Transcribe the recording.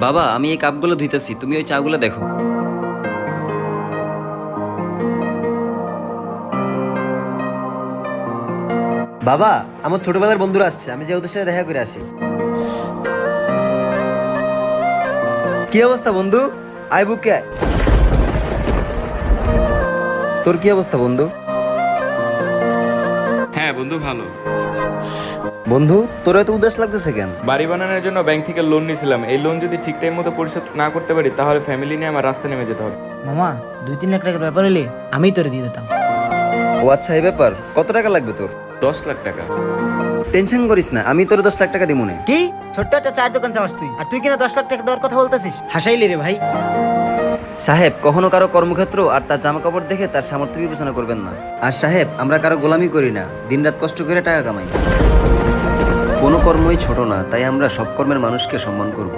বাবা, আমি এই কাপগুলো ধুইতেছি, তুমি ওই চাগুলো দেখো। বাবা, আমার ছোটবেলার বন্ধুরা আসছে, আমি যে ওদের সাথে দেখা করে আসি। কি অবস্থা বন্ধু? আয় বুকে আয়। তোর কি অবস্থা বন্ধু? হ্যাঁ বন্ধু, ভালো। বন্ধু, তোর এত উদাস লাগতেছে কেন? বাড়ি বানানোর জন্য ব্যাংক থেকে লোন নিয়েছিলাম। এই লোন যদি ঠিক টাইম মতো পরিশোধ না করতে পারি তাহলে ফ্যামিলি নিয়ে আমার রাস্তা নেমে যেতে হবে। মামা 2-3 লাখ টাকার ব্যাপার হলে আমি তোরে দিয়ে দিতাম। ও আচ্ছা, এই ব্যাপার। কত টাকা লাগবে তোর? 10 লাখ টাকা। টেনশন করিস না, আমি তোর 10 লাখ টাকা দিব না। কি ছোট্ট একটা চায়ের দোকান চালাস তুই, আর তুই কিনা 10 লাখ টাকা দেওয়ার কথা বলতেছিস? হাসাইলি রে ভাই। সাহেব, কখনো কারো কর্মক্ষেত্র আর তার জামা কাপড় দেখে তার সামর্থ্য বিবেচনা করবেন না। আর সাহেব, আমরা কারো গোলামি করি না, দিনরাত কষ্ট করে টাকা কামাই। কোনো কর্মই ছোট না, তাই আমরা সব কর্মের মানুষকে সম্মান করব।